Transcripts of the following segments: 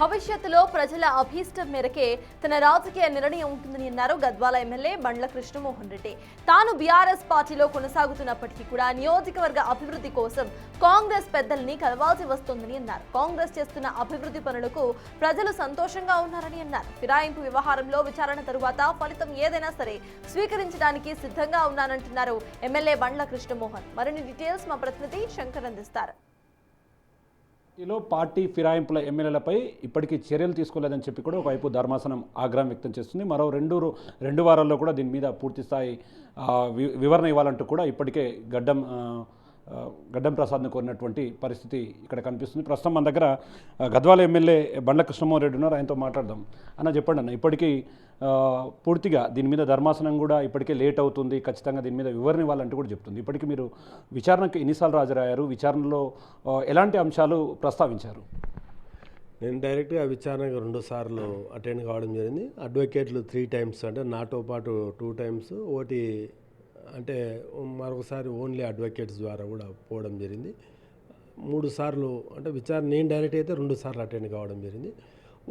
భవిష్యత్తులో ప్రజల అభీష్టం మేరకే తన రాజకీయ నిర్ణయం ఉంటుందని అన్నారు గద్వాల ఎమ్మెల్యే బండ్ల కృష్ణమోహన్ రెడ్డి. తాను బీఆర్ఎస్ పార్టీలో కొనసాగుతున్నప్పటికీ కూడా నియోజకవర్గ అభివృద్ధి కోసం కాంగ్రెస్ పెద్దల్ని కలవాల్సి వస్తోందని అన్నారు. కాంగ్రెస్ చేస్తున్న అభివృద్ధి పనులకు ప్రజలు సంతోషంగా ఉన్నారని అన్నారు. ఫిరాయింపు వ్యవహారంలో విచారణ తరువాత ఫలితం ఏదైనా సరే స్వీకరించడానికి సిద్ధంగా ఉన్నానంటున్నారు ఎమ్మెల్యే బండ్ల కృష్ణమోహన్. మరిన్ని డీటెయిల్స్ మా ప్రతినిధి శంకర్ అందిస్తారు. పార్టీ ఫిరాయింపుల ఎమ్మెల్యేలపై ఇప్పటికీ చర్యలు తీసుకోలేదని చెప్పి కూడా ఒకవైపు ధర్మాసనం ఆగ్రహం వ్యక్తం చేస్తుంది. మరో రెండు వారాల్లో కూడా దీని మీద పూర్తి స్థాయి వివరణ ఇవ్వాలంటూ కూడా ఇప్పటికే గడ్డం ప్రసాద్ను కోరినటువంటి పరిస్థితి ఇక్కడ కనిపిస్తుంది. ప్రస్తుతం మన దగ్గర గద్వాల ఎమ్మెల్యే బండ్ల కృష్ణమోహన్ రెడ్డి ఉన్నారు. ఆయనతో మాట్లాడదాం. అన్న చెప్పండి అన్న, ఇప్పటికీ పూర్తిగా దీని మీద ధర్మాసనం కూడా ఇప్పటికే లేట్ అవుతుంది, ఖచ్చితంగా దీని మీద వివరణ ఇవ్వాలంటూ కూడా చెప్తుంది. ఇప్పటికీ మీరు విచారణకు ఎన్నిసార్లు హాజరయ్యారు? విచారణలో ఎలాంటి అంశాలు ప్రస్తావించారు? నేను డైరెక్ట్గా విచారణకు 2 సార్లు అటెండ్ కావడం జరిగింది. అడ్వకేట్లు 3 టైమ్స్, అంటే నాతో పాటు 2 టైమ్స్, ఒకటి అంటే మరొకసారి ఓన్లీ అడ్వకేట్స్ ద్వారా కూడా పోవడం జరిగింది. 3 సార్లు అంటే విచారణ నేను డైరెక్ట్ అయితే 2 సార్లు అటెండ్ కావడం జరిగింది.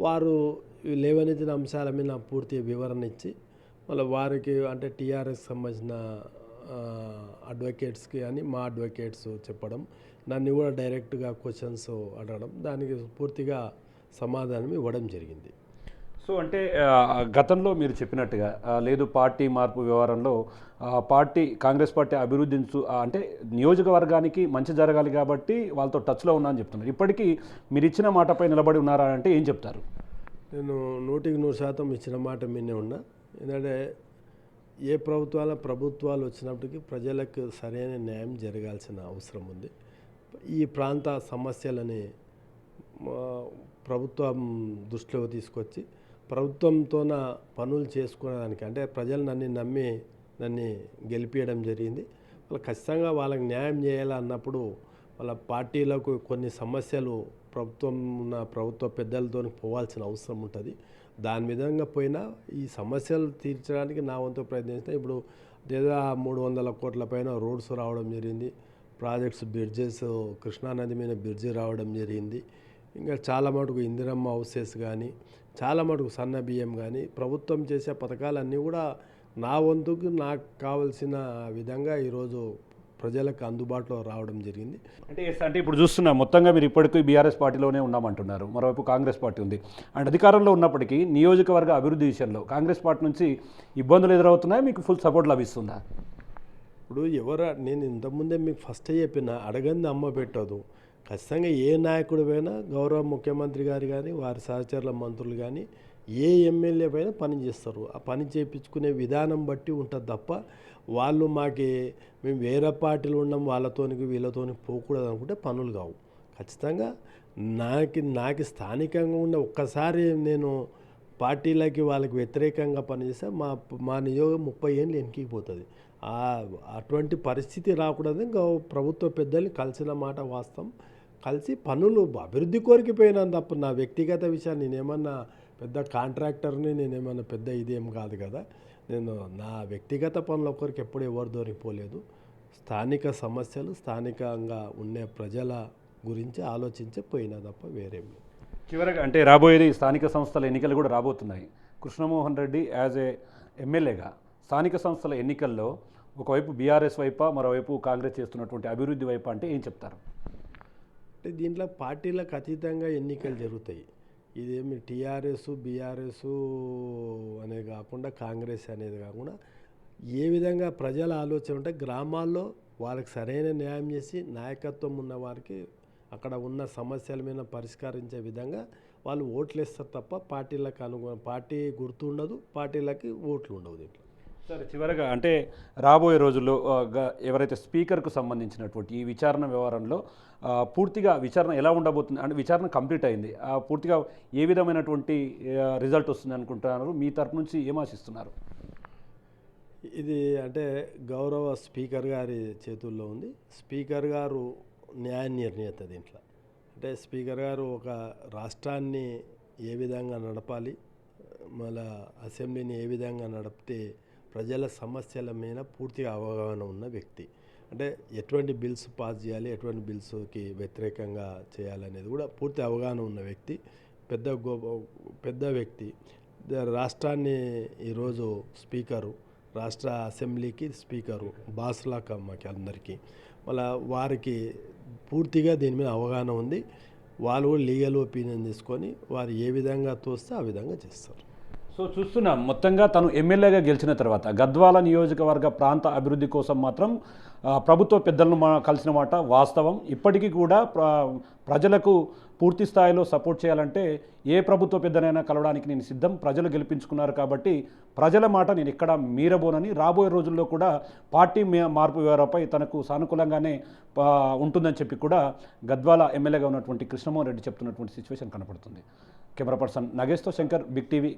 వారు లేవనెత్తిన అంశాల మీద పూర్తి వివరణ ఇచ్చి మళ్ళీ వారికి అంటే టీఆర్ఎస్ సంబంధించిన అడ్వకేట్స్కి అని మా అడ్వకేట్స్ చెప్పడం, నన్ను కూడా డైరెక్ట్గా క్వశ్చన్స్ అడగడం, దానికి పూర్తిగా సమాధానం ఇవ్వడం జరిగింది. సో అంటే గతంలో మీరు చెప్పినట్టుగా లేదు, పార్టీ మార్పు వ్యవహారంలో కాంగ్రెస్ పార్టీ అభివృద్ధి అంటే నియోజకవర్గానికి మంచి జరగాలి కాబట్టి వాళ్ళతో టచ్లో ఉన్నా అని చెప్తున్నారు. ఇప్పటికీ మీరు ఇచ్చిన మాటపై నిలబడి ఉన్నారా అంటే ఏం చెప్తారు? నేను 100% ఇచ్చిన మాట మీనే ఉన్నా. ఎందుకంటే ఏ ప్రభుత్వాలు వచ్చినప్పటికీ ప్రజలకు సరైన న్యాయం జరగాల్సిన అవసరం ఉంది. ఈ ప్రాంత సమస్యలని ప్రభుత్వం దృష్టిలోకి తీసుకొచ్చి ప్రభుత్వంతోన పనులు చేసుకోవడానికి, అంటే ప్రజలు నన్ను గెలిపించడం జరిగింది. వాళ్ళు ఖచ్చితంగా వాళ్ళకి న్యాయం చేయాలన్నప్పుడు వాళ్ళ పార్టీలకు కొన్ని సమస్యలు ప్రభుత్వ పెద్దలతో పోవాల్సిన అవసరం ఉంటుంది. దాని విధంగా పోయినా ఈ సమస్యలు తీర్చడానికి నా వంతు ప్రయత్నిస్తే ఇప్పుడు లేదా 300 కోట్ల పైన రోడ్స్ రావడం జరిగింది, ప్రాజెక్ట్స్, బ్రిడ్జెస్, కృష్ణానది మీద బ్రిడ్జి రావడం జరిగింది. ఇంకా చాలా మటుకు ఇందిరమ్మ హౌసెస్ కానీ, చాలా మటుకు సన్న బియ్యం కానీ, ప్రభుత్వం చేసే పథకాలన్నీ కూడా నా వంతుకు నాకు కావలసిన విధంగా ఈరోజు ప్రజలకు అందుబాటులో రావడం జరిగింది. అంటే ఇప్పుడు చూస్తున్నా మొత్తంగా మీరు ఇప్పటికీ బీఆర్ఎస్ పార్టీలోనే ఉన్నామంటున్నారు, మరోవైపు కాంగ్రెస్ పార్టీ ఉంది. అండ్ అధికారంలో ఉన్నప్పటికీ నియోజకవర్గ అభివృద్ధి విషయంలో కాంగ్రెస్ పార్టీ నుంచి ఇబ్బందులు ఎదురవుతున్నాయి, మీకు ఫుల్ సపోర్ట్ లభిస్తుందా? ఇప్పుడు నేను ఇంతకుముందే మీకు ఫస్ట్ చెప్పిన, అడగంది అమ్మ పెట్టదు. ఖచ్చితంగా ఏ నాయకుడు పైనా గౌరవ ముఖ్యమంత్రి గారు కానీ, వారి సహచరుల మంత్రులు కానీ, ఏ ఎమ్మెల్యే పైన పని చేస్తారు. ఆ పని చేయించుకునే విధానం బట్టి ఉంటుంది తప్ప వాళ్ళు మేము వేరే పార్టీలు ఉన్నాం వీళ్ళతోని పోకూడదు అనుకుంటే పనులు కావు. ఖచ్చితంగా నాకు స్థానికంగా ఉన్న ఒక్కసారి నేను పార్టీలకి వాళ్ళకి వ్యతిరేకంగా పనిచేస్తే మా నియోగం 30 ఏళ్ళు వెనక్కిపోతుంది. అటువంటి పరిస్థితి రాకూడదు. ప్రభుత్వ పెద్దల్ని కలిసిన మాట వాస్తవం. కలిసి పనులు అభివృద్ధి కోరికిపోయినాను తప్ప నా వ్యక్తిగత విషయాన్ని నేనేమన్నా పెద్ద కాంట్రాక్టర్ని, నేనేమన్నా పెద్ద ఇదేం కాదు కదా. నేను నా వ్యక్తిగత పనుల ఒక్కరికి ఎప్పుడు ఎవరు దొరికిపోలేదు. స్థానిక సమస్యలు, స్థానికంగా ఉండే ప్రజల గురించి ఆలోచించి పోయినా తప్ప వేరేం లేదు. చివరగా అంటే రాబోయేది స్థానిక సంస్థల ఎన్నికలు కూడా రాబోతున్నాయి. కృష్ణమోహన్ రెడ్డి యాజ్ ఏ ఎమ్మెల్యేగా స్థానిక సంస్థల ఎన్నికల్లో ఒకవైపు బీఆర్ఎస్ వైపా, మరోవైపు కాంగ్రెస్ చేస్తున్నటువంటి అభివృద్ధి వైపు అంటే ఏం చెప్తారు? అంటే దీంట్లో పార్టీలకు అతీతంగా ఎన్నికలు జరుగుతాయి. ఇదేమి టీఆర్ఎస్, బీఆర్ఎస్ అనేది కాకుండా, కాంగ్రెస్ అనేది కాకుండా, ఏ విధంగా ప్రజల ఆలోచన ఉంటే గ్రామాల్లో వాళ్ళకి సరైన న్యాయం చేసి నాయకత్వం ఉన్న వారికి అక్కడ ఉన్న సమస్యల మీద పరిష్కరించే విధంగా వాళ్ళు ఓట్లు వేస్తారు తప్ప పార్టీ గుర్తు ఉండదు, పార్టీలకి ఓట్లు ఉండవు దీంట్లో. సరే, చివరగా అంటే రాబోయే రోజుల్లో ఎవరైతే స్పీకర్కు సంబంధించినటువంటి ఈ విచారణ వ్యవహారంలో పూర్తిగా విచారణ ఎలా ఉండబోతుంది? అంటే విచారణ కంప్లీట్ అయింది, పూర్తిగా ఏ విధమైనటువంటి రిజల్ట్ వస్తుంది అనుకుంటున్నారు? మీ తరపు నుంచి ఏం ఆశిస్తున్నారు? ఇది అంటే గౌరవ స్పీకర్ గారి చేతుల్లో ఉంది. స్పీకర్ గారు న్యాయ నిర్ణేత దీంట్లో. అంటే స్పీకర్ గారు ఒక రాష్ట్రాన్ని ఏ విధంగా నడపాలి, మళ్ళా అసెంబ్లీని ఏ విధంగా నడిపితే ప్రజల సమస్యల మీద పూర్తిగా అవగాహన ఉన్న వ్యక్తి. అంటే ఎటువంటి బిల్స్ పాస్ చేయాలి, ఎటువంటి బిల్స్కి వ్యతిరేకంగా చేయాలనేది కూడా పూర్తి అవగాహన ఉన్న వ్యక్తి. పెద్ద వ్యక్తి రాష్ట్రాన్ని ఈరోజు స్పీకరు, రాష్ట్ర అసెంబ్లీకి స్పీకరు, బాసులాక మాకు అందరికీ. మళ్ళీ వారికి పూర్తిగా దీని మీద అవగాహన ఉంది. వాళ్ళు కూడా లీగల్ ఒపీనియన్ తీసుకొని వారు ఏ విధంగా తోస్తే ఆ విధంగా చేస్తారు. సో చూస్తున్నాం, మొత్తంగా తను ఎమ్మెల్యేగా గెలిచిన తర్వాత గద్వాల నియోజకవర్గ ప్రాంత అభివృద్ధి కోసం మాత్రం ప్రభుత్వ పెద్దలను కలిసిన మాట వాస్తవం. ఇప్పటికీ కూడా ప్రజలకు పూర్తి స్థాయిలో సపోర్ట్ చేయాలంటే ఏ ప్రభుత్వ పెద్దనైనా కలవడానికి నేను సిద్ధం. ప్రజలు గెలిపించుకున్నారు కాబట్టి ప్రజల మాట నేను ఎక్కడ మీరబోనని, రాబోయే రోజుల్లో కూడా పార్టీ మార్పు వ్యవహారంపై తనకు సానుకూలంగానే ఉంటుందని చెప్పి కూడా గద్వాల ఎమ్మెల్యేగా ఉన్నటువంటి కృష్ణమోహన్ రెడ్డి చెప్తున్నటువంటి సిచ్యువేషన్ కనపడుతుంది. కెమెరా పర్సన్ నగేష్తో శంకర్, బిగ్ టీవీ.